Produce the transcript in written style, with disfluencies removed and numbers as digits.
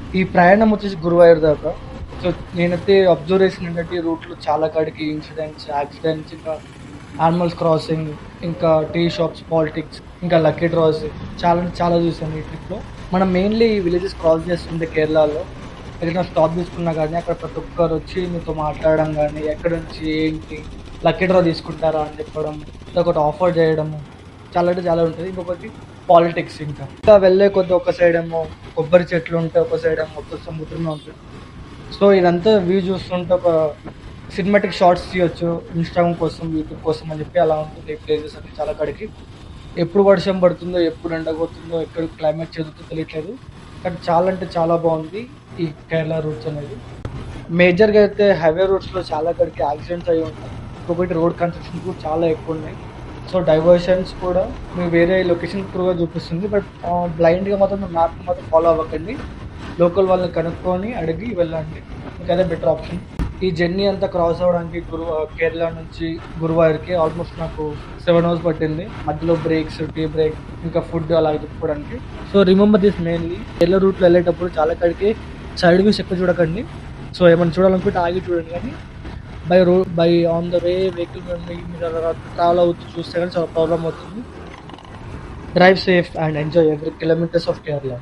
ఈ ప్రయాణం వచ్చేసి గురువాయూర్ దాకా. సో, నేనైతే అబ్జర్వ్ చేసింది ఏంటంటే, ఈ రూట్‌లో చాలా కాడికి ఇన్సిడెంట్స్, యాక్సిడెంట్స్, ఇంకా యానిమల్స్ క్రాసింగ్, ఇంకా టీ షాప్స్, పాలిటిక్స్, ఇంకా లక్కీ డ్రాస్ చాలా అంటే చాలా చూసాను ఈ ట్రిప్‌లో. మనం మెయిన్‌లీ ఈ విలేజెస్ క్రాస్ చేస్తుంటే కేరళలో ఏదైనా స్టాప్ తీసుకున్నా గానీ, అక్కడ ప్రతి ఒక్కరొచ్చి మీతో మాట్లాడడం గానీ, ఎక్కడి నుంచి, ఏంటి, లక్కీ డ్రా తీసుకుంటారా అని చెప్పడం, ఇదొకటి ఆఫర్ చేయడము, చాలా అంటే చాలా ఉంటది. ఇంకొకటి పాలిటిక్స్ ఇంకా. ఇంకా వెళ్ళే కొద్దీ ఒక సైడేమో కొబ్బరి చెట్లు ఉంటాయి, ఒక సైడేమో మొత్తం సముద్రమే ఉంటుంది. సో, ఇదంతా వ్యూ చూస్తుంటే ఒక సినిమాటిక్ షార్ట్స్ తీయొచ్చు ఇన్‌స్టాగ్రామ్ కోసం, యూట్యూబ్ కోసం అని చెప్పి అలా ఉంటుంది ఈ ప్లేసెస్ అన్ని చాలా కాడికి. ఎప్పుడు వర్షం పడుతుందో, ఎప్పుడు ఎండ కొడుతుందో, ఎక్కడ క్లైమేట్ చేంజవుతుందో తెలియట్లేదు. కానీ చాలా అంటే చాలా బాగుంది ఈ కేరళ రూట్స్ అనేది. మేజర్‌గా అయితే హైవే రూట్స్‌లో చాలా కాడికి యాక్సిడెంట్స్ అయ్యి ఉన్నాయి. ఇంకొకటి రోడ్ కన్‌స్ట్రక్షన్స్ కూడా చాలా ఎక్కువున్నాయి. సో, డైవర్షన్స్ కూడా మీకు వేరే లొకేషన్ త్రూగా చూపిస్తుంది. బట్ బ్లైండ్‌గా మాత్రం మ్యాప్‌ని మాత్రం ఫాలో అవ్వకండి. లోకల్ వాళ్ళని కనుక్కొని అడిగి వెళ్ళండి. ఇంకదే బెటర్ ఆప్షన్. ఈ జర్నీ అంతా క్రాస్ అవ్వడానికి కేరళ నుంచి గురువాయూర్‌కి ఆల్మోస్ట్ నాకు 7 అవర్స్ పట్టింది. మధ్యలో బ్రేక్స్, టీ బ్రేక్, ఇంకా ఫుడ్ అలాగ తిప్పుకోవడానికి. So, remember this mainly. Kerala రూట్‌లో వెళ్ళేటప్పుడు చాలా కాడికి సైడ్ వ్యూస్ ఎక్కువ చూడకండి. సో, ఏమైనా చూడాలనుకుంటే ఆగి చూడండి గానీ, by on the way vehicle మీరు అలా ట్రావెల్ అవుతూ చూస్తే గానీ చాలా ప్రాబ్లమ్ అవుతుంది. Drive safe and enjoy every kilometres of Kerala.